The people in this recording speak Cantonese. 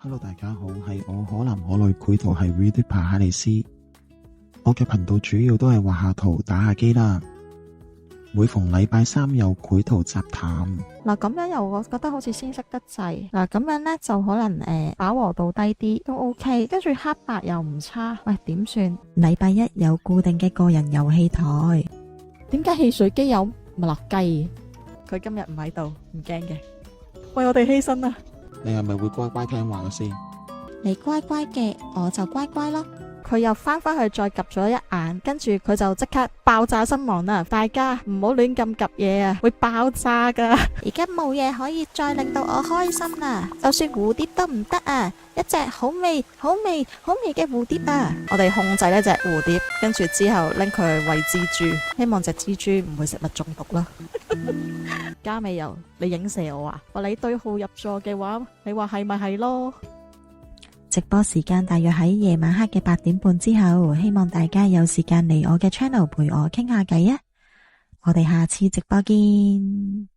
Hello，大家好，係我可男可女繪圖係 Reader 哈里斯。我嘅頻道主要都係畫下圖、打下機啦。每逢禮拜三有繪圖雜談。嗱，咁樣又我覺得好似鮮色得滯。嗱，咁樣呢就可能飽和度低啲都 OK，跟住黑白又唔差。喂，點算？禮拜一有固定嘅個人遊戲台。點解汽水機有麥樂雞？佢今日唔喺度，唔驚嘅。為我哋犧牲啊！你係咪會乖乖聽話嘅先？你乖乖嘅，我就乖乖咯。佢又翻返去再及咗一眼，跟住佢就即刻爆炸身亡啦！大家唔好亂咁及嘢啊，會爆炸噶！而家冇嘢可以再令到我開心啦，就算蝴蝶都唔得啊！一隻好味、好味、好味嘅蝴蝶啊！我哋控制呢隻蝴蝶，跟住之後拎佢去餵蜘蛛，希望隻蜘蛛唔會食物中毒啦。加美油，你影射我啊？話你對號入座嘅話，你話係咪係咯？直播時間大約喺夜晚黑嘅8點半之後，希望大家有時間嚟我嘅 channel 陪我傾下偈啊！我哋下次直播見。